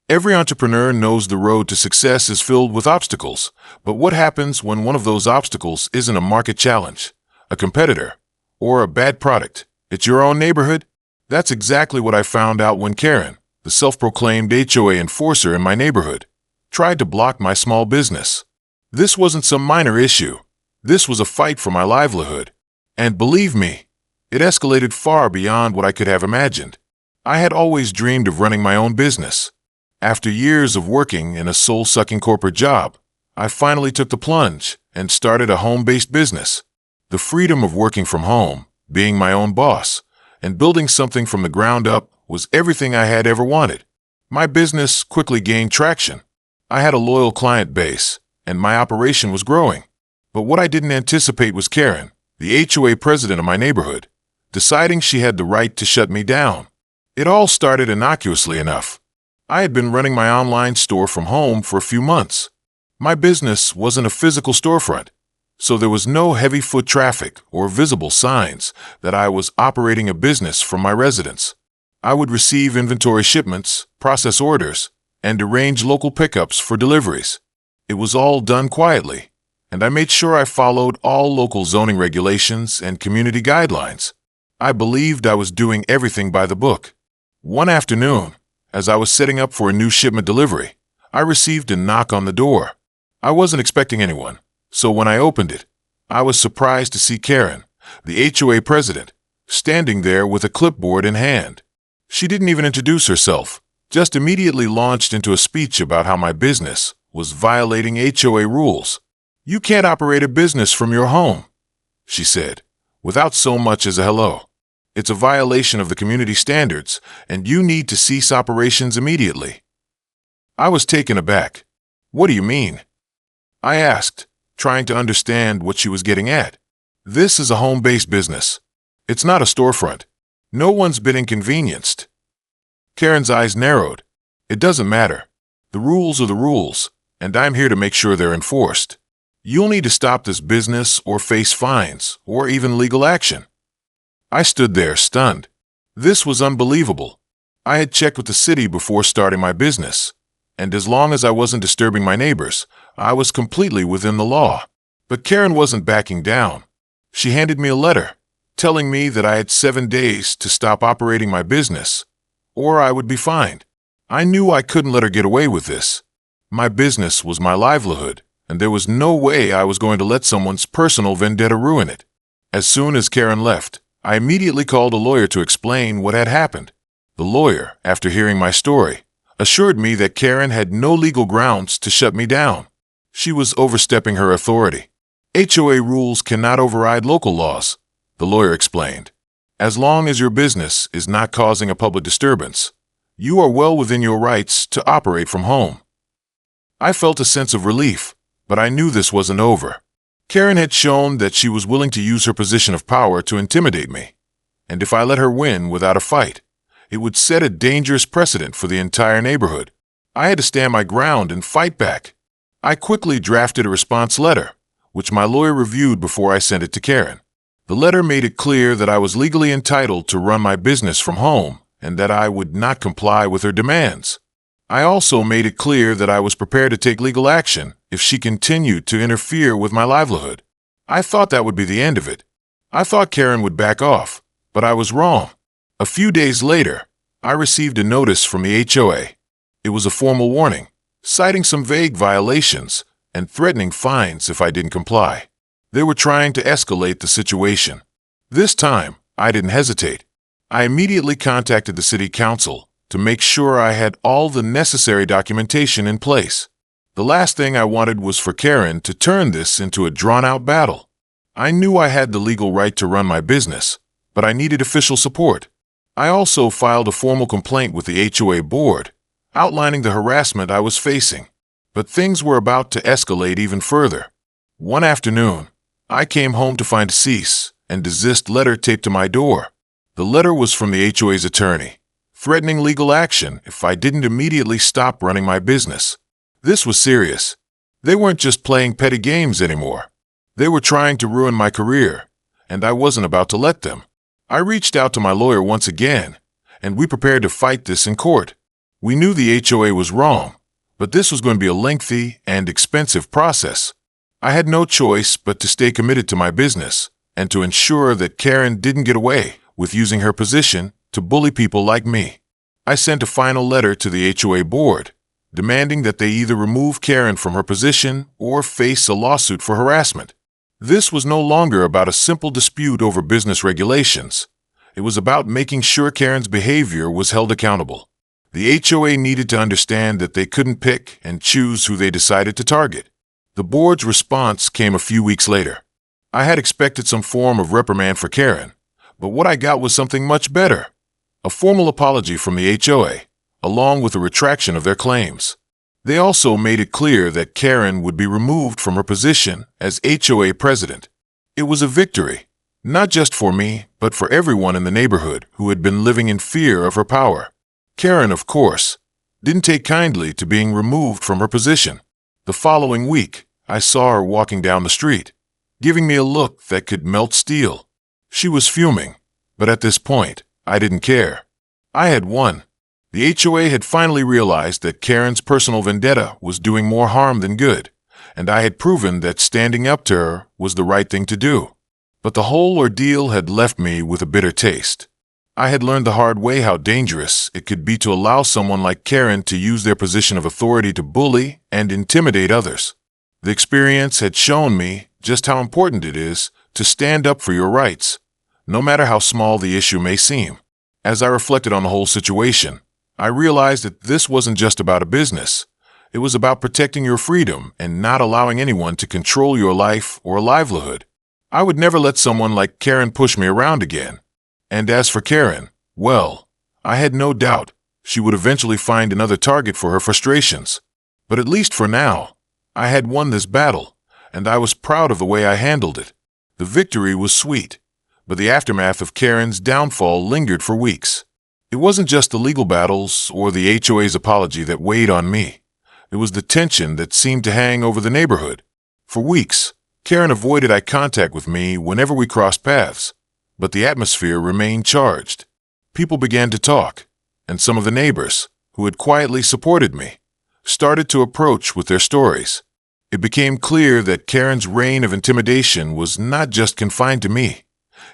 Every entrepreneur knows the road to success is filled with obstacles, but what happens when one of those obstacles isn't a market challenge, a competitor, or a bad product? It's your own neighborhood? That's exactly what I found out when Karen, the self-proclaimed HOA enforcer in my neighborhood, tried to block my small business. This wasn't some minor issue. This was a fight for my livelihood. And believe me, it escalated far beyond what I could have imagined. I had always dreamed of running my own business. After years of working in a soul-sucking corporate job, I finally took the plunge and started a home-based business. The freedom of working from home, being my own boss, and building something from the ground up was everything I had ever wanted. My business quickly gained traction. I had a loyal client base, and my operation was growing. But what I didn't anticipate was Karen, the HOA president of my neighborhood, deciding she had the right to shut me down. It all started innocuously enough. I had been running my online store from home for a few months. My business wasn't a physical storefront, so there was no heavy foot traffic or visible signs that I was operating a business from my residence. I would receive inventory shipments, process orders, and arrange local pickups for deliveries. It was all done quietly, and I made sure I followed all local zoning regulations and community guidelines. I believed I was doing everything by the book. One afternoon, as I was setting up for a new shipment delivery, I received a knock on the door. I wasn't expecting anyone, so when I opened it, I was surprised to see Karen, the HOA president, standing there with a clipboard in hand. She didn't even introduce herself, just immediately launched into a speech about how my business was violating HOA rules. "You can't operate a business from your home," she said, without so much as a hello. "It's a violation of the community standards, and you need to cease operations immediately." I was taken aback. "What do you mean?" I asked, trying to understand what she was getting at. "This is a home-based business. It's not a storefront. No one's been inconvenienced." Karen's eyes narrowed. "It doesn't matter. The rules are the rules, and I'm here to make sure they're enforced. You'll need to stop this business or face fines or even legal action." I stood there, stunned. This was unbelievable. I had checked with the city before starting my business, and as long as I wasn't disturbing my neighbors, I was completely within the law. But Karen wasn't backing down. She handed me a letter, telling me that I had 7 days to stop operating my business, or I would be fined. I knew I couldn't let her get away with this. My business was my livelihood, and there was no way I was going to let someone's personal vendetta ruin it. As soon as Karen left, I immediately called a lawyer to explain what had happened. The lawyer, after hearing my story, assured me that Karen had no legal grounds to shut me down. She was overstepping her authority. HOA rules cannot override local laws, the lawyer explained. As long as your business is not causing a public disturbance, you are well within your rights to operate from home. I felt a sense of relief, but I knew this wasn't over. Karen had shown that she was willing to use her position of power to intimidate me, and if I let her win without a fight, it would set a dangerous precedent for the entire neighborhood. I had to stand my ground and fight back. I quickly drafted a response letter, which my lawyer reviewed before I sent it to Karen. The letter made it clear that I was legally entitled to run my business from home and that I would not comply with her demands. I also made it clear that I was prepared to take legal action if she continued to interfere with my livelihood. I thought that would be the end of it. I thought Karen would back off, but I was wrong. A few days later, I received a notice from the HOA. It was a formal warning, citing some vague violations and threatening fines if I didn't comply. They were trying to escalate the situation. This time, I didn't hesitate. I immediately contacted the city council to make sure I had all the necessary documentation in place. The last thing I wanted was for Karen to turn this into a drawn-out battle. I knew I had the legal right to run my business, but I needed official support. I also filed a formal complaint with the HOA board, outlining the harassment I was facing. But things were about to escalate even further. One afternoon, I came home to find a cease and desist letter taped to my door. The letter was from the HOA's attorney, threatening legal action if I didn't immediately stop running my business. This was serious. They weren't just playing petty games anymore. They were trying to ruin my career, and I wasn't about to let them. I reached out to my lawyer once again, and we prepared to fight this in court. We knew the HOA was wrong, but this was going to be a lengthy and expensive process. I had no choice but to stay committed to my business and to ensure that Karen didn't get away with using her position to bully people like me. I sent a final letter to the HOA board, demanding that they either remove Karen from her position or face a lawsuit for harassment. This was no longer about a simple dispute over business regulations. It was about making sure Karen's behavior was held accountable. The HOA needed to understand that they couldn't pick and choose who they decided to target. The board's response came a few weeks later. I had expected some form of reprimand for Karen, but what I got was something much better. A formal apology from the HOA, along with a retraction of their claims. They also made it clear that Karen would be removed from her position as HOA president. It was a victory, not just for me, but for everyone in the neighborhood who had been living in fear of her power. Karen, of course, didn't take kindly to being removed from her position. The following week, I saw her walking down the street, giving me a look that could melt steel. She was fuming, but at this point, I didn't care. I had won. The HOA had finally realized that Karen's personal vendetta was doing more harm than good, and I had proven that standing up to her was the right thing to do. But the whole ordeal had left me with a bitter taste. I had learned the hard way how dangerous it could be to allow someone like Karen to use their position of authority to bully and intimidate others. The experience had shown me just how important it is to stand up for your rights, no matter how small the issue may seem. As I reflected on the whole situation, I realized that this wasn't just about a business. It was about protecting your freedom and not allowing anyone to control your life or livelihood. I would never let someone like Karen push me around again. And as for Karen, well, I had no doubt she would eventually find another target for her frustrations. But at least for now, I had won this battle, and I was proud of the way I handled it. The victory was sweet, but the aftermath of Karen's downfall lingered for weeks. It wasn't just the legal battles or the HOA's apology that weighed on me. It was the tension that seemed to hang over the neighborhood. For weeks, Karen avoided eye contact with me whenever we crossed paths, but the atmosphere remained charged. People began to talk, and some of the neighbors, who had quietly supported me, started to approach with their stories. It became clear that Karen's reign of intimidation was not just confined to me.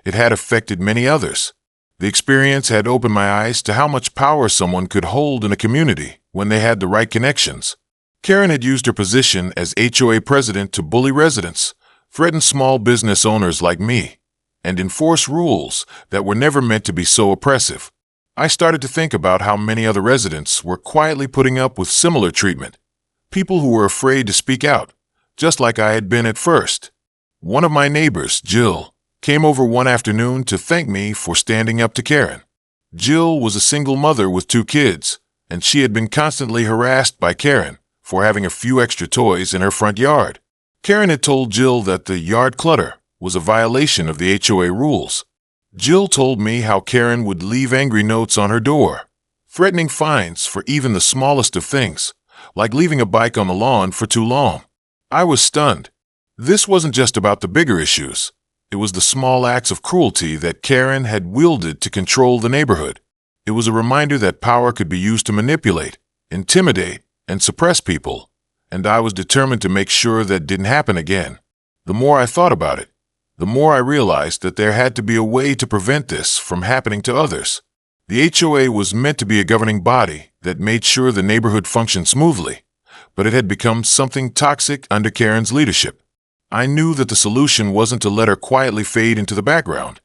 It had affected many others. The experience had opened my eyes to how much power someone could hold in a community when they had the right connections. Karen had used her position as HOA president to bully residents, threaten small business owners like me, and enforce rules that were never meant to be so oppressive. I started to think about how many other residents were quietly putting up with similar treatment. People who were afraid to speak out, just like I had been at first. One of my neighbors, Jill, came over one afternoon to thank me for standing up to Karen. Jill was a single mother with 2 kids, and she had been constantly harassed by Karen for having a few extra toys in her front yard. Karen had told Jill that the yard clutter was a violation of the HOA rules. Jill told me how Karen would leave angry notes on her door, threatening fines for even the smallest of things, like leaving a bike on the lawn for too long. I was stunned. This wasn't just about the bigger issues. It was the small acts of cruelty that Karen had wielded to control the neighborhood. It was a reminder that power could be used to manipulate, intimidate, and suppress people, and I was determined to make sure that didn't happen again. The more I thought about it, the more I realized that there had to be a way to prevent this from happening to others. The HOA was meant to be a governing body that made sure the neighborhood functioned smoothly, but it had become something toxic under Karen's leadership. I knew that the solution wasn't to let her quietly fade into the background,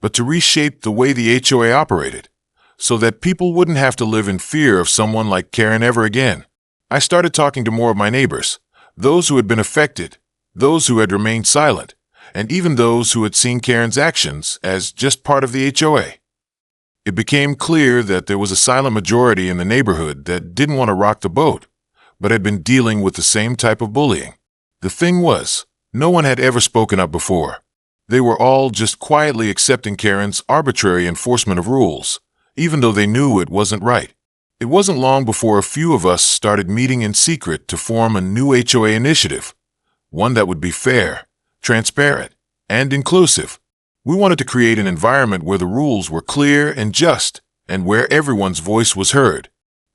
but to reshape the way the HOA operated, so that people wouldn't have to live in fear of someone like Karen ever again. I started talking to more of my neighbors, those who had been affected, those who had remained silent, and even those who had seen Karen's actions as just part of the HOA. It became clear that there was a silent majority in the neighborhood that didn't want to rock the boat, but had been dealing with the same type of bullying. The thing was, no one had ever spoken up before. They were all just quietly accepting Karen's arbitrary enforcement of rules, even though they knew it wasn't right. It wasn't long before a few of us started meeting in secret to form a new HOA initiative, one that would be fair, transparent, and inclusive. We wanted to create an environment where the rules were clear and just, and where everyone's voice was heard.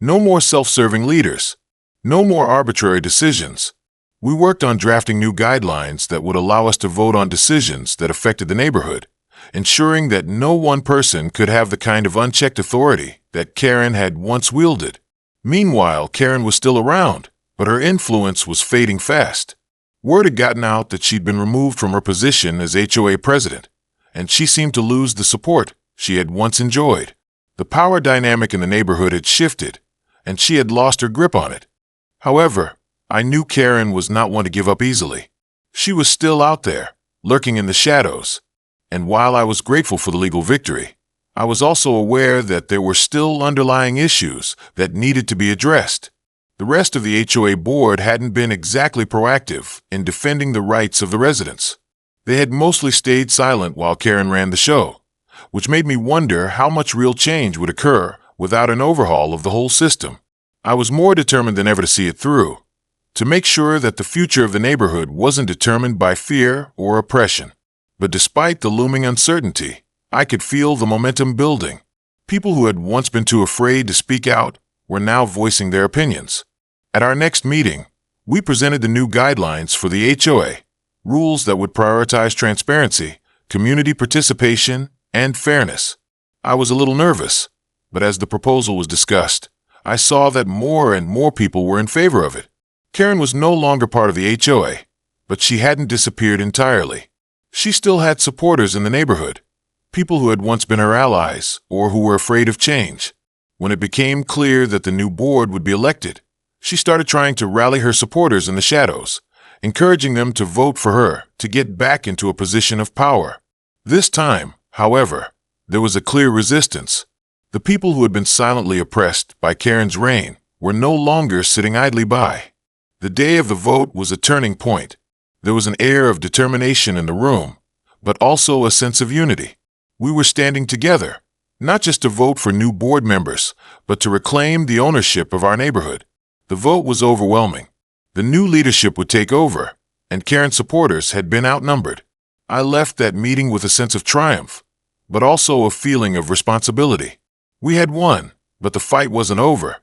No more self-serving leaders. No more arbitrary decisions. We worked on drafting new guidelines that would allow us to vote on decisions that affected the neighborhood, ensuring that no one person could have the kind of unchecked authority that Karen had once wielded. Meanwhile, Karen was still around, but her influence was fading fast. Word had gotten out that she'd been removed from her position as HOA president, and she seemed to lose the support she had once enjoyed. The power dynamic in the neighborhood had shifted, and she had lost her grip on it. However, I knew Karen was not one to give up easily. She was still out there, lurking in the shadows, and while I was grateful for the legal victory, I was also aware that there were still underlying issues that needed to be addressed. The rest of the HOA board hadn't been exactly proactive in defending the rights of the residents. They had mostly stayed silent while Karen ran the show, which made me wonder how much real change would occur without an overhaul of the whole system. I was more determined than ever to see it through, to make sure that the future of the neighborhood wasn't determined by fear or oppression. But despite the looming uncertainty, I could feel the momentum building. People who had once been too afraid to speak out were now voicing their opinions. At our next meeting, we presented the new guidelines for the HOA, rules that would prioritize transparency, community participation, and fairness. I was a little nervous, but as the proposal was discussed, I saw that more and more people were in favor of it. Karen was no longer part of the HOA, but she hadn't disappeared entirely. She still had supporters in the neighborhood, people who had once been her allies or who were afraid of change. When it became clear that the new board would be elected, she started trying to rally her supporters in the shadows, encouraging them to vote for her to get back into a position of power. This time, however, there was a clear resistance. The people who had been silently oppressed by Karen's reign were no longer sitting idly by. The day of the vote was a turning point. There was an air of determination in the room, but also a sense of unity. We were standing together, not just to vote for new board members, but to reclaim the ownership of our neighborhood. The vote was overwhelming. The new leadership would take over, and Karen's supporters had been outnumbered. I left that meeting with a sense of triumph, but also a feeling of responsibility. We had won, but the fight wasn't over.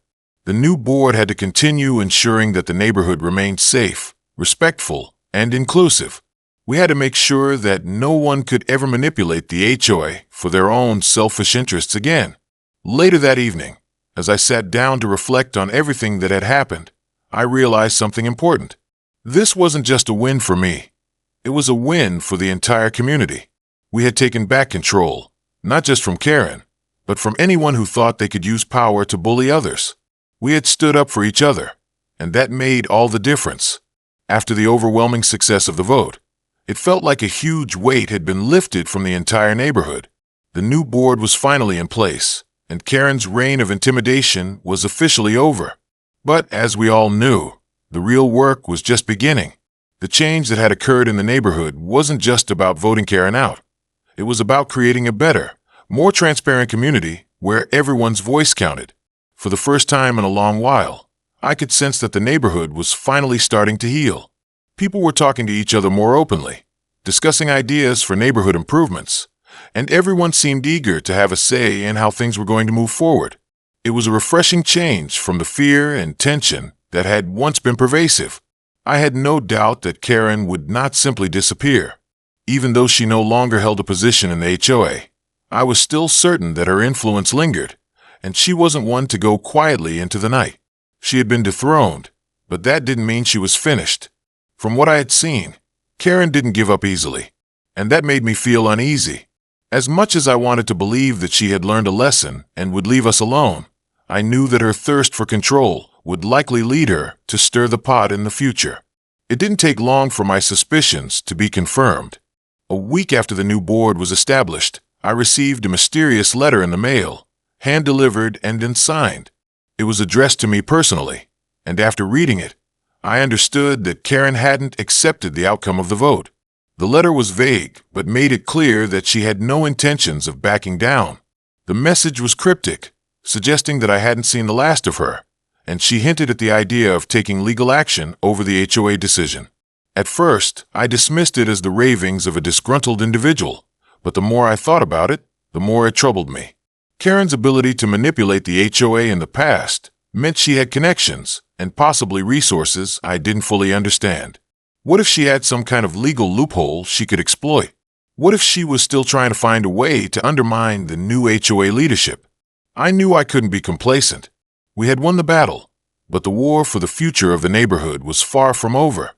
The new board had to continue ensuring that the neighborhood remained safe, respectful, and inclusive. We had to make sure that no one could ever manipulate the HOA for their own selfish interests again. Later that evening, as I sat down to reflect on everything that had happened, I realized something important. This wasn't just a win for me. It was a win for the entire community. We had taken back control, not just from Karen, but from anyone who thought they could use power to bully others. We had stood up for each other, and that made all the difference. After the overwhelming success of the vote, it felt like a huge weight had been lifted from the entire neighborhood. The new board was finally in place, and Karen's reign of intimidation was officially over. But as we all knew, the real work was just beginning. The change that had occurred in the neighborhood wasn't just about voting Karen out. It was about creating a better, more transparent community where everyone's voice counted. For the first time in a long while, I could sense that the neighborhood was finally starting to heal. People were talking to each other more openly, discussing ideas for neighborhood improvements, and everyone seemed eager to have a say in how things were going to move forward. It was a refreshing change from the fear and tension that had once been pervasive. I had no doubt that Karen would not simply disappear. Even though she no longer held a position in the HOA, I was still certain that her influence lingered, and she wasn't one to go quietly into the night. She had been dethroned, but that didn't mean she was finished. From what I had seen, Karen didn't give up easily, and that made me feel uneasy. As much as I wanted to believe that she had learned a lesson and would leave us alone, I knew that her thirst for control would likely lead her to stir the pot in the future. It didn't take long for my suspicions to be confirmed. A week after the new board was established, I received a mysterious letter in the mail, hand-delivered and unsigned. It was addressed to me personally, and after reading it, I understood that Karen hadn't accepted the outcome of the vote. The letter was vague, but made it clear that she had no intentions of backing down. The message was cryptic, suggesting that I hadn't seen the last of her, and she hinted at the idea of taking legal action over the HOA decision. At first, I dismissed it as the ravings of a disgruntled individual, but the more I thought about it, the more it troubled me. Karen's ability to manipulate the HOA in the past meant she had connections and possibly resources I didn't fully understand. What if she had some kind of legal loophole she could exploit? What if she was still trying to find a way to undermine the new HOA leadership? I knew I couldn't be complacent. We had won the battle, but the war for the future of the neighborhood was far from over.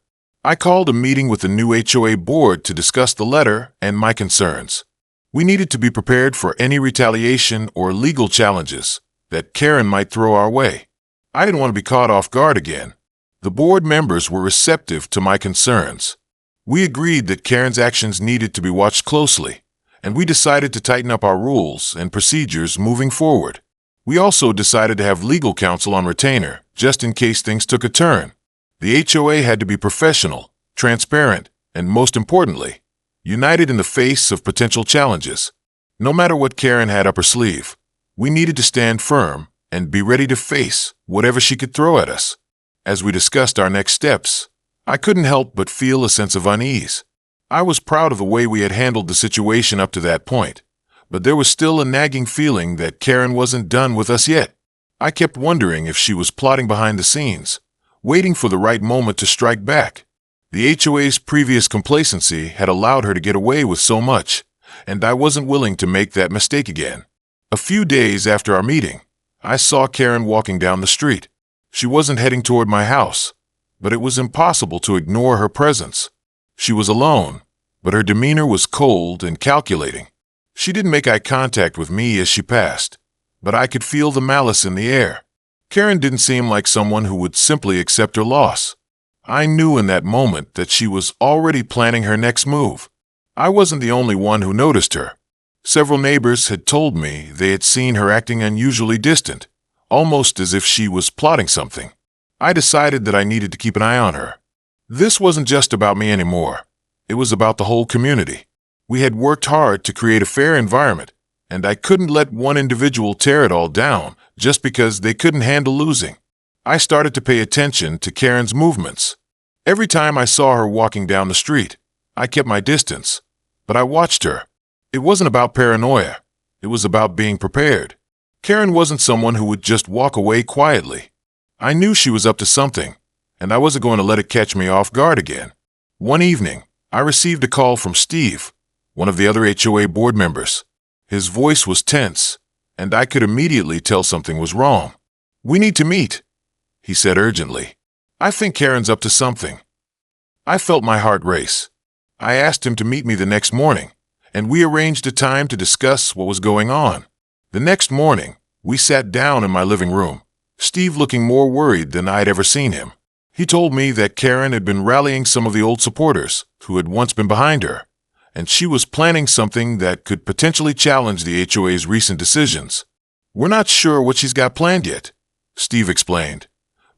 I called a meeting with the new HOA board to discuss the letter and my concerns. We needed to be prepared for any retaliation or legal challenges that Karen might throw our way. I didn't want to be caught off guard again. The board members were receptive to my concerns. We agreed that Karen's actions needed to be watched closely, and we decided to tighten up our rules and procedures moving forward. We also decided to have legal counsel on retainer, just in case things took a turn. The HOA had to be professional, transparent, and most importantly, united in the face of potential challenges. No matter what Karen had up her sleeve, we needed to stand firm and be ready to face whatever she could throw at us. As we discussed our next steps, I couldn't help but feel a sense of unease. I was proud of the way we had handled the situation up to that point, but there was still a nagging feeling that Karen wasn't done with us yet. I kept wondering if she was plotting behind the scenes, waiting for the right moment to strike back. The HOA's previous complacency had allowed her to get away with so much, and I wasn't willing to make that mistake again. A few days after our meeting, I saw Karen walking down the street. She wasn't heading toward my house, but it was impossible to ignore her presence. She was alone, but her demeanor was cold and calculating. She didn't make eye contact with me as she passed, but I could feel the malice in the air. Karen didn't seem like someone who would simply accept her loss. I knew in that moment that she was already planning her next move. I wasn't the only one who noticed her. Several neighbors had told me they had seen her acting unusually distant, almost as if she was plotting something. I decided that I needed to keep an eye on her. This wasn't just about me anymore. It was about the whole community. We had worked hard to create a fair environment, and I couldn't let one individual tear it all down just because they couldn't handle losing. I started to pay attention to Karen's movements. Every time I saw her walking down the street, I kept my distance, but I watched her. It wasn't about paranoia. It was about being prepared. Karen wasn't someone who would just walk away quietly. I knew she was up to something, and I wasn't going to let it catch me off guard again. One evening, I received a call from Steve, one of the other HOA board members. His voice was tense, and I could immediately tell something was wrong. "We need to meet," he said urgently. "I think Karen's up to something." I felt my heart race. I asked him to meet me the next morning, and we arranged a time to discuss what was going on. The next morning, we sat down in my living room, Steve looking more worried than I'd ever seen him. He told me that Karen had been rallying some of the old supporters who had once been behind her, and she was planning something that could potentially challenge the HOA's recent decisions. "We're not sure what she's got planned yet," Steve explained,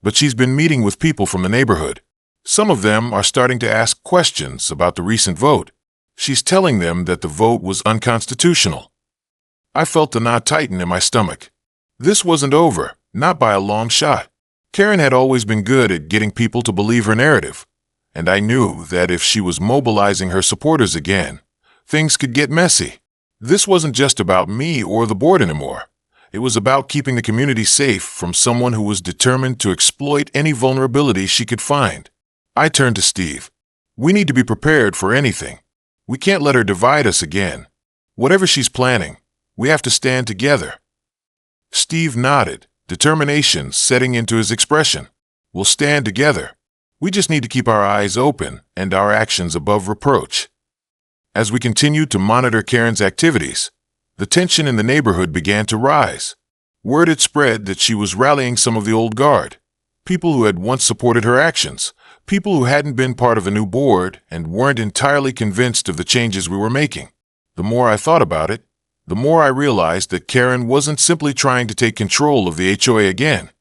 "but she's been meeting with people from the neighborhood. Some of them are starting to ask questions about the recent vote. She's telling them that the vote was unconstitutional." I felt the knot tighten in my stomach. This wasn't over, not by a long shot. Karen had always been good at getting people to believe her narrative, and I knew that if she was mobilizing her supporters again, things could get messy. This wasn't just about me or the board anymore. It was about keeping the community safe from someone who was determined to exploit any vulnerability she could find. I turned to Steve. "We need to be prepared for anything. We can't let her divide us again. Whatever she's planning, we have to stand together." Steve nodded, determination setting into his expression. "We'll stand together. We just need to keep our eyes open and our actions above reproach." As we continued to monitor Karen's activities, the tension in the neighborhood began to rise. Word had spread that she was rallying some of the old guard, people who had once supported her actions, people who hadn't been part of a new board and weren't entirely convinced of the changes we were making. The more I thought about it, the more I realized that Karen wasn't simply trying to take control of the HOA again.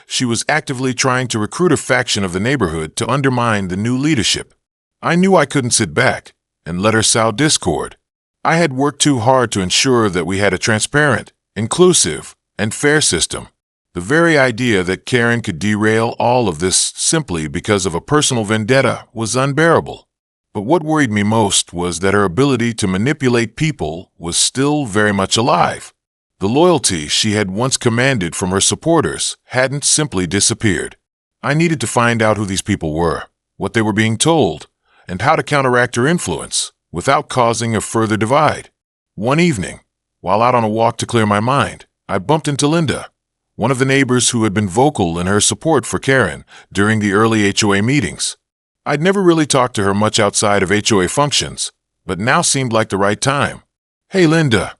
She was actively trying to recruit a faction of the neighborhood to undermine the new leadership. I knew I couldn't sit back and let her sow discord. I had worked too hard to ensure that we had a transparent, inclusive, and fair system. The very idea that Karen could derail all of this simply because of a personal vendetta was unbearable. But what worried me most was that her ability to manipulate people was still very much alive. The loyalty she had once commanded from her supporters hadn't simply disappeared. I needed to find out who these people were, what they were being told, and how to counteract her influence without causing a further divide. One evening, while out on a walk to clear my mind, I bumped into Linda, one of the neighbors who had been vocal in her support for Karen during the early HOA meetings. I'd never really talked to her much outside of HOA functions, but now seemed like the right time. "Hey, Linda,"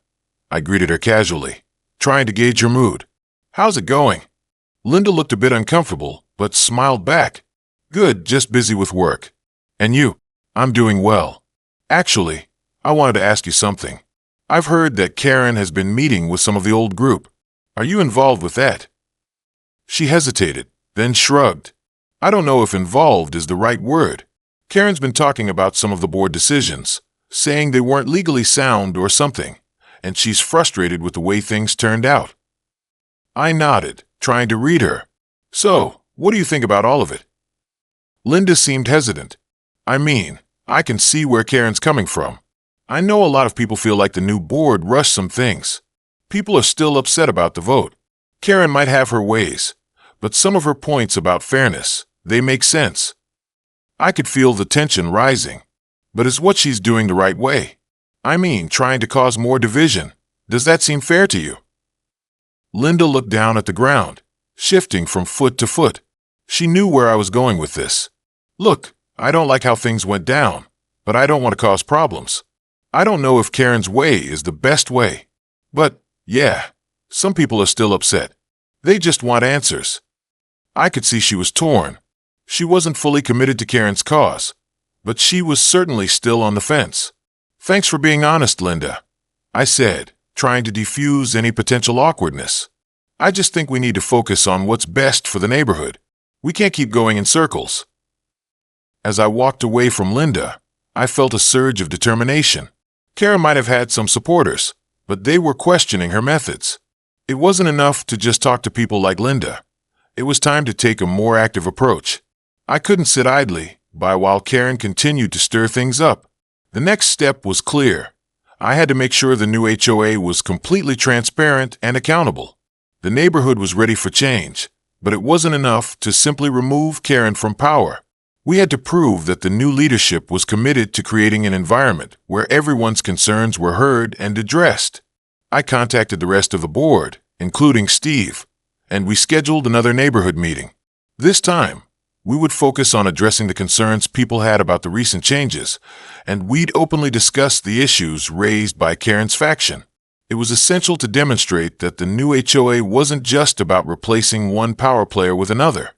I greeted her casually, trying to gauge her mood. "How's it going?" Linda looked a bit uncomfortable, but smiled back. "Good, just busy with work. And you?" "I'm doing well. Actually, I wanted to ask you something. I've heard that Karen has been meeting with some of the old group. Are you involved with that?" She hesitated, then shrugged. "I don't know if involved is the right word. Karen's been talking about some of the board decisions, saying they weren't legally sound or something, and she's frustrated with the way things turned out." I nodded, trying to read her. "So, what do you think about all of it?" Linda seemed hesitant. "I mean, I can see where Karen's coming from. I know a lot of people feel like the new board rushed some things. People are still upset about the vote. Karen might have her ways, but some of her points about fairness, they make sense. I could feel the tension rising. But is what she's doing the right way? I mean, trying to cause more division. Does that seem fair to you?" Linda looked down at the ground, shifting from foot to foot. She knew where I was going with this. "Look, I don't like how things went down, but I don't want to cause problems. I don't know if Karen's way is the best way. But, yeah, some people are still upset. They just want answers." I could see she was torn. She wasn't fully committed to Karen's cause, but she was certainly still on the fence. "Thanks for being honest, Linda," I said, trying to defuse any potential awkwardness. "I just think we need to focus on what's best for the neighborhood. We can't keep going in circles." As I walked away from Linda, I felt a surge of determination. Karen might have had some supporters, but they were questioning her methods. It wasn't enough to just talk to people like Linda. It was time to take a more active approach. I couldn't sit idly by while Karen continued to stir things up. The next step was clear. I had to make sure the new HOA was completely transparent and accountable. The neighborhood was ready for change, but it wasn't enough to simply remove Karen from power. We had to prove that the new leadership was committed to creating an environment where everyone's concerns were heard and addressed. I contacted the rest of the board, including Steve, and we scheduled another neighborhood meeting. This time, we would focus on addressing the concerns people had about the recent changes, and we'd openly discuss the issues raised by Karen's faction. It was essential to demonstrate that the new HOA wasn't just about replacing one power player with another.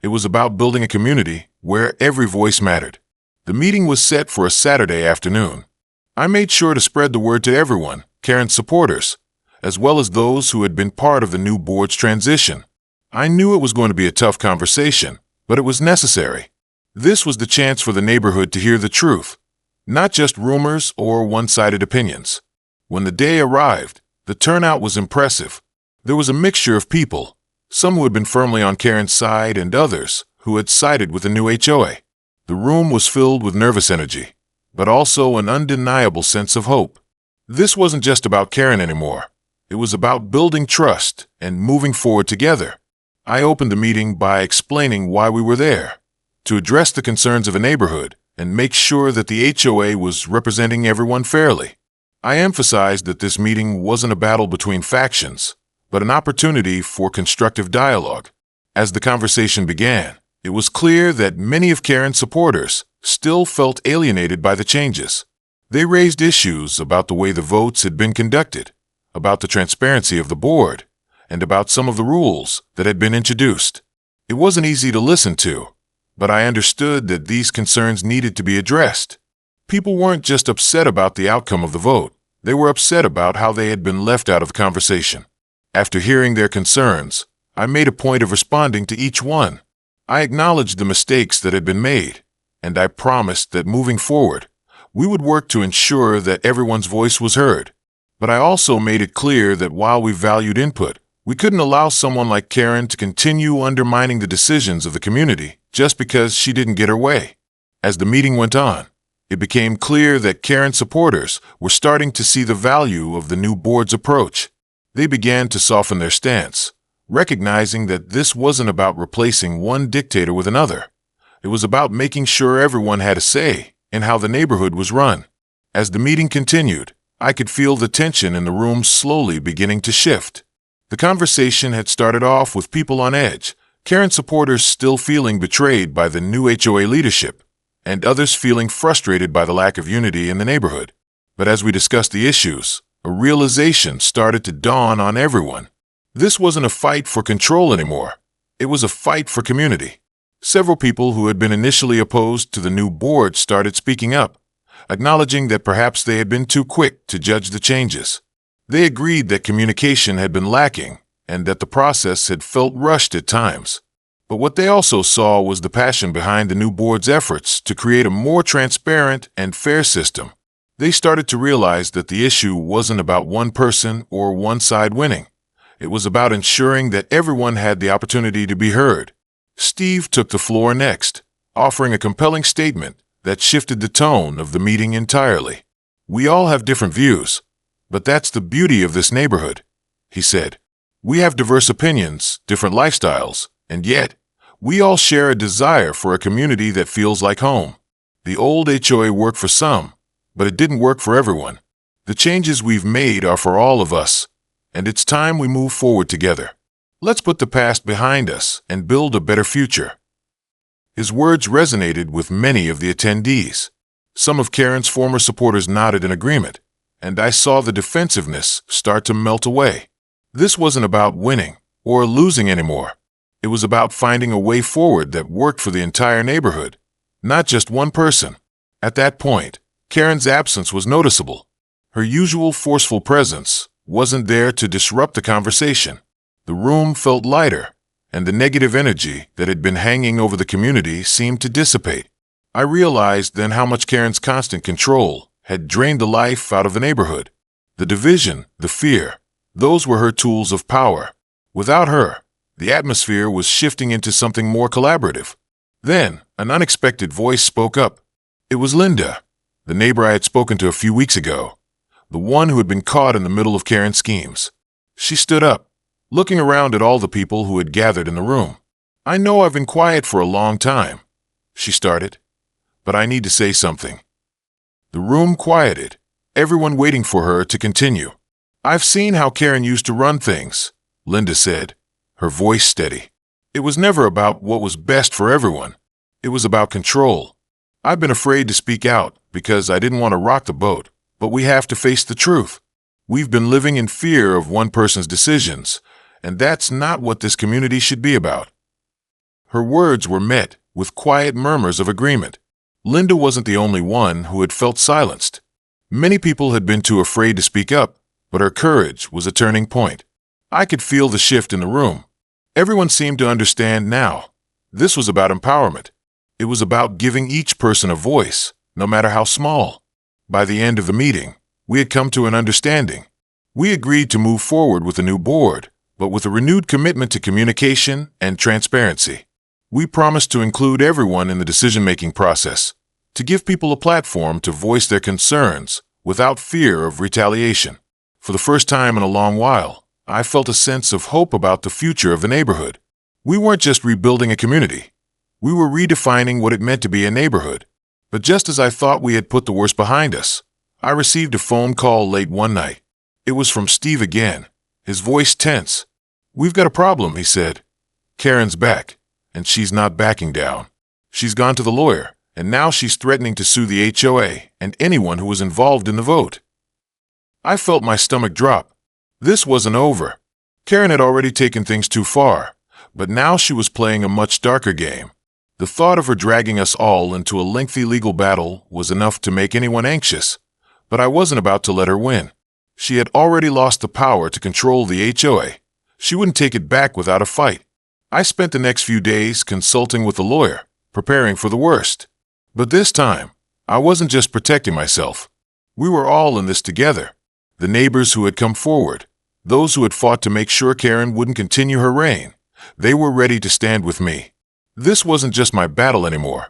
It was about building a community where every voice mattered. The meeting was set for a Saturday afternoon. I made sure to spread the word to everyone, Karen's supporters, as well as those who had been part of the new board's transition. I knew it was going to be a tough conversation, but it was necessary. This was the chance for the neighborhood to hear the truth, not just rumors or one-sided opinions. When the day arrived, the turnout was impressive. There was a mixture of people, some who had been firmly on Karen's side and others who had sided with the new HOA. The room was filled with nervous energy, but also an undeniable sense of hope. This wasn't just about Karen anymore. It was about building trust and moving forward together. I opened the meeting by explaining why we were there, to address the concerns of a neighborhood and make sure that the HOA was representing everyone fairly. I emphasized that this meeting wasn't a battle between factions, but an opportunity for constructive dialogue. As the conversation began, it was clear that many of Karen's supporters still felt alienated by the changes. They raised issues about the way the votes had been conducted, about the transparency of the board, and about some of the rules that had been introduced. It wasn't easy to listen to, but I understood that these concerns needed to be addressed. People weren't just upset about the outcome of the vote. They were upset about how they had been left out of the conversation. After hearing their concerns, I made a point of responding to each one. I acknowledged the mistakes that had been made, and I promised that moving forward, we would work to ensure that everyone's voice was heard. But I also made it clear that while we valued input, we couldn't allow someone like Karen to continue undermining the decisions of the community just because she didn't get her way. As the meeting went on, it became clear that Karen's supporters were starting to see the value of the new board's approach. They began to soften their stance, recognizing that this wasn't about replacing one dictator with another. It was about making sure everyone had a say in how the neighborhood was run. As the meeting continued, I could feel the tension in the room slowly beginning to shift. The conversation had started off with people on edge, Karen supporters still feeling betrayed by the new HOA leadership, and others feeling frustrated by the lack of unity in the neighborhood. But as we discussed the issues, a realization started to dawn on everyone. This wasn't a fight for control anymore. It was a fight for community. Several people who had been initially opposed to the new board started speaking up, acknowledging that perhaps they had been too quick to judge the changes. They agreed that communication had been lacking and that the process had felt rushed at times. But what they also saw was the passion behind the new board's efforts to create a more transparent and fair system. They started to realize that the issue wasn't about one person or one side winning. It was about ensuring that everyone had the opportunity to be heard. Steve took the floor next, offering a compelling statement that shifted the tone of the meeting entirely. "We all have different views, but that's the beauty of this neighborhood," he said. "We have diverse opinions, different lifestyles, and yet, we all share a desire for a community that feels like home. The old HOA worked for some, but it didn't work for everyone. The changes we've made are for all of us, and it's time we move forward together. Let's put the past behind us and build a better future." His words resonated with many of the attendees. Some of Karen's former supporters nodded in agreement, and I saw the defensiveness start to melt away. This wasn't about winning or losing anymore. It was about finding a way forward that worked for the entire neighborhood, not just one person. At that point, Karen's absence was noticeable. Her usual forceful presence wasn't there to disrupt the conversation. The room felt lighter, and the negative energy that had been hanging over the community seemed to dissipate. I realized then how much Karen's constant control had drained the life out of the neighborhood. The division, the fear, those were her tools of power. Without her, the atmosphere was shifting into something more collaborative. Then, an unexpected voice spoke up. It was Linda, the neighbor I had spoken to a few weeks ago, the one who had been caught in the middle of Karen's schemes. She stood up, looking around at all the people who had gathered in the room. "I know I've been quiet for a long time," she started, "but I need to say something." The room quieted, everyone waiting for her to continue. "I've seen how Karen used to run things," Linda said, her voice steady. "It was never about what was best for everyone. It was about control. I've been afraid to speak out because I didn't want to rock the boat, but we have to face the truth. We've been living in fear of one person's decisions, and that's not what this community should be about." Her words were met with quiet murmurs of agreement. Linda wasn't the only one who had felt silenced. Many people had been too afraid to speak up, but her courage was a turning point. I could feel the shift in the room. Everyone seemed to understand now. This was about empowerment. It was about giving each person a voice, no matter how small. By the end of the meeting, we had come to an understanding. We agreed to move forward with a new board, but with a renewed commitment to communication and transparency. We promised to include everyone in the decision-making process, to give people a platform to voice their concerns without fear of retaliation. For the first time in a long while, I felt a sense of hope about the future of the neighborhood. We weren't just rebuilding a community. We were redefining what it meant to be a neighborhood. But just as I thought we had put the worst behind us, I received a phone call late one night. It was from Steve again, his voice tense. "We've got a problem," he said. "Karen's back, and she's not backing down. She's gone to the lawyer, and now she's threatening to sue the HOA and anyone who was involved in the vote." I felt my stomach drop. This wasn't over. Karen had already taken things too far, but now she was playing a much darker game. The thought of her dragging us all into a lengthy legal battle was enough to make anyone anxious, but I wasn't about to let her win. She had already lost the power to control the HOA. She wouldn't take it back without a fight. I spent the next few days consulting with the lawyer, preparing for the worst. But this time, I wasn't just protecting myself. We were all in this together. The neighbors who had come forward, those who had fought to make sure Karen wouldn't continue her reign, they were ready to stand with me. This wasn't just my battle anymore.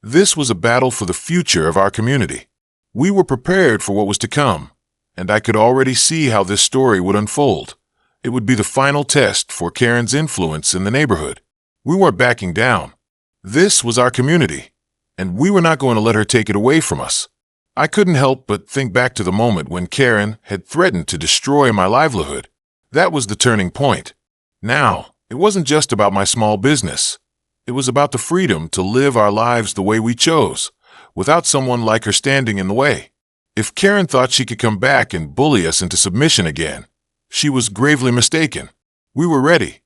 This was a battle for the future of our community. We were prepared for what was to come, and I could already see how this story would unfold, It would be the final test for Karen's influence in the neighborhood. We weren't backing down. This was our community, and we were not going to let her take it away from us. I couldn't help but think back to the moment when Karen had threatened to destroy my livelihood. That was the turning point. Now, it wasn't just about my small business. It was about the freedom to live our lives the way we chose, without someone like her standing in the way. If Karen thought she could come back and bully us into submission again, she was gravely mistaken. We were ready,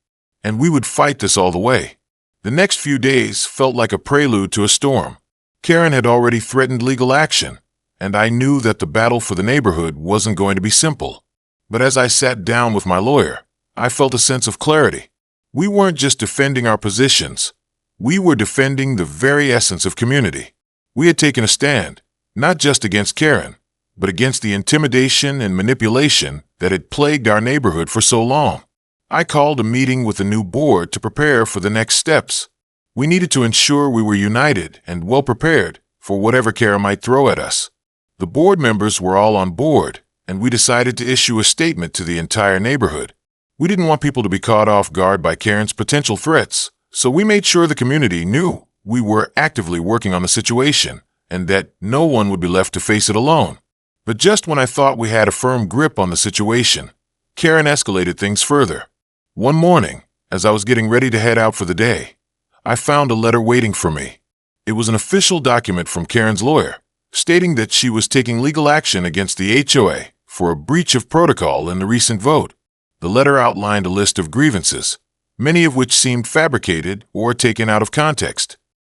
and we would fight this all the way. The next few days felt like a prelude to a storm. Karen had already threatened legal action, and I knew that the battle for the neighborhood wasn't going to be simple. But as I sat down with my lawyer, I felt a sense of clarity. We weren't just defending our positions. We were defending the very essence of community. We had taken a stand, not just against Karen, but against the intimidation and manipulation that had plagued our neighborhood for so long. I called a meeting with the new board to prepare for the next steps. We needed to ensure we were united and well prepared for whatever Karen might throw at us. The board members were all on board, and we decided to issue a statement to the entire neighborhood. We didn't want people to be caught off guard by Karen's potential threats, so we made sure the community knew we were actively working on the situation and that no one would be left to face it alone. But just when I thought we had a firm grip on the situation, Karen escalated things further. One morning, as I was getting ready to head out for the day, I found a letter waiting for me. It was an official document from Karen's lawyer, stating that she was taking legal action against the HOA for a breach of protocol in the recent vote. The letter outlined a list of grievances, many of which seemed fabricated or taken out of context.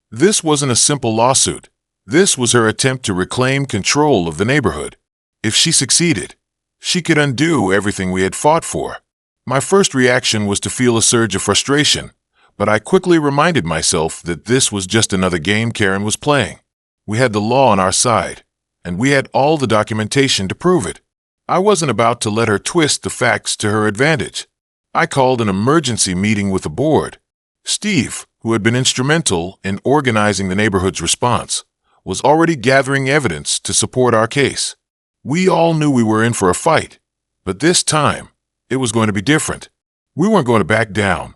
This wasn't a simple lawsuit. This was her attempt to reclaim control of the neighborhood. If she succeeded, she could undo everything we had fought for. My first reaction was to feel a surge of frustration, but I quickly reminded myself that this was just another game Karen was playing. We had the law on our side, and we had all the documentation to prove it. I wasn't about to let her twist the facts to her advantage. I called an emergency meeting with the board. Steve, who had been instrumental in organizing the neighborhood's response, was already gathering evidence to support our case. We all knew we were in for a fight, but this time, it was going to be different. We weren't going to back down.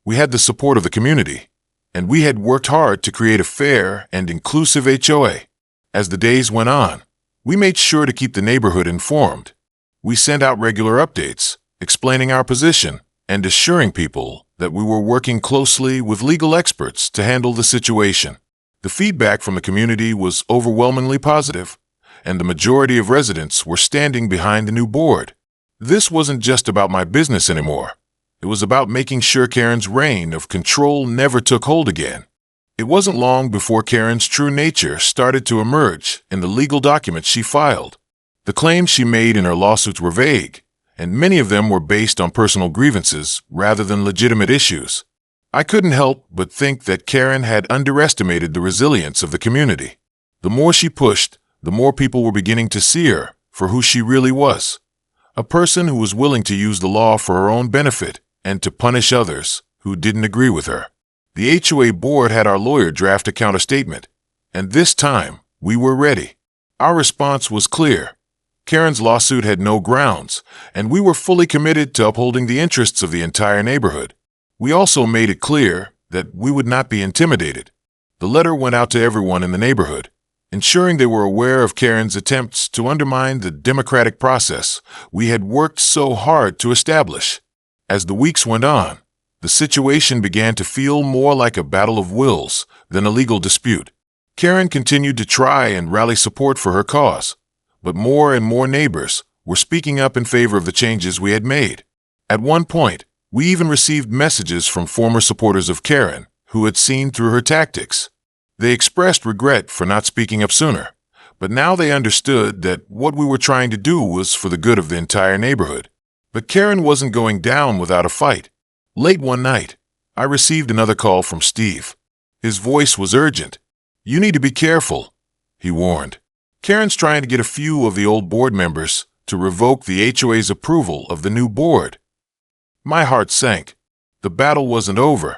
We had the support of the community, and we had worked hard to create a fair and inclusive HOA. As the days went on, we made sure to keep the neighborhood informed. We sent out regular updates, explaining our position and assuring people that we were working closely with legal experts to handle the situation. The feedback from the community was overwhelmingly positive, and the majority of residents were standing behind the new board. This wasn't just about my business anymore. It was about making sure Karen's reign of control never took hold again. It wasn't long before Karen's true nature started to emerge in the legal documents she filed. The claims she made in her lawsuits were vague, and many of them were based on personal grievances rather than legitimate issues. I couldn't help but think that Karen had underestimated the resilience of the community. The more she pushed, the more people were beginning to see her for who she really was. A person who was willing to use the law for her own benefit and to punish others who didn't agree with her. The HOA board had our lawyer draft a counterstatement, and this time we were ready. Our response was clear. Karen's lawsuit had no grounds, and we were fully committed to upholding the interests of the entire neighborhood. We also made it clear that we would not be intimidated. The letter went out to everyone in the neighborhood, ensuring they were aware of Karen's attempts to undermine the democratic process we had worked so hard to establish. As the weeks went on, the situation began to feel more like a battle of wills than a legal dispute. Karen continued to try and rally support for her cause, but more and more neighbors were speaking up in favor of the changes we had made. At one point, we even received messages from former supporters of Karen who had seen through her tactics. They expressed regret for not speaking up sooner, but now they understood that what we were trying to do was for the good of the entire neighborhood. But Karen wasn't going down without a fight. Late one night, I received another call from Steve. His voice was urgent. "You need to be careful," he warned. "Karen's trying to get a few of the old board members to revoke the HOA's approval of the new board." My heart sank. The battle wasn't over.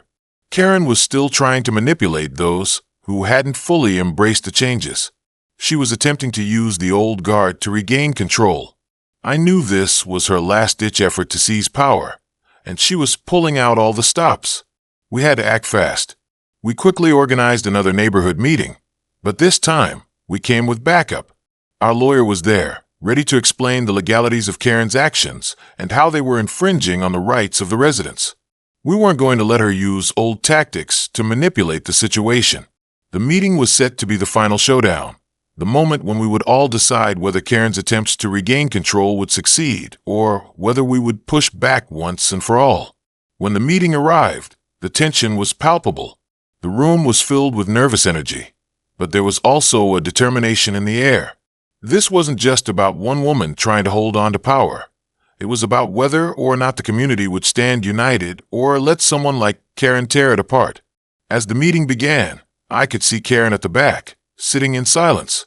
Karen was still trying to manipulate those who hadn't fully embraced the changes. She was attempting to use the old guard to regain control. I knew this was her last-ditch effort to seize power, and she was pulling out all the stops. We had to act fast. We quickly organized another neighborhood meeting, but this time, we came with backup. Our lawyer was there, ready to explain the legalities of Karen's actions and how they were infringing on the rights of the residents. We weren't going to let her use old tactics to manipulate the situation. The meeting was set to be the final showdown, the moment when we would all decide whether Karen's attempts to regain control would succeed or whether we would push back once and for all. When the meeting arrived, the tension was palpable. The room was filled with nervous energy, but there was also a determination in the air. This wasn't just about one woman trying to hold on to power. It was about whether or not the community would stand united or let someone like Karen tear it apart. As the meeting began, I could see Karen at the back, sitting in silence.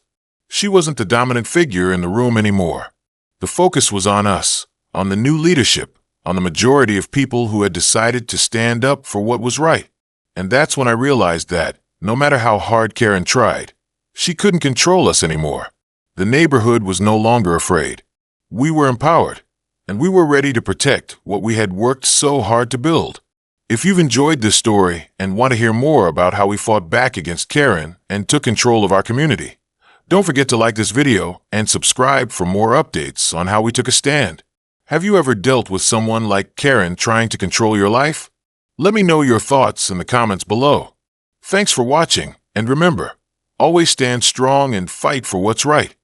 She wasn't the dominant figure in the room anymore. The focus was on us, on the new leadership, on the majority of people who had decided to stand up for what was right. And that's when I realized that, no matter how hard Karen tried, she couldn't control us anymore. The neighborhood was no longer afraid. We were empowered, and we were ready to protect what we had worked so hard to build. If you've enjoyed this story and want to hear more about how we fought back against Karen and took control of our community, don't forget to like this video and subscribe for more updates on how we took a stand. Have you ever dealt with someone like Karen trying to control your life? Let me know your thoughts in the comments below. Thanks for watching, and remember, always stand strong and fight for what's right.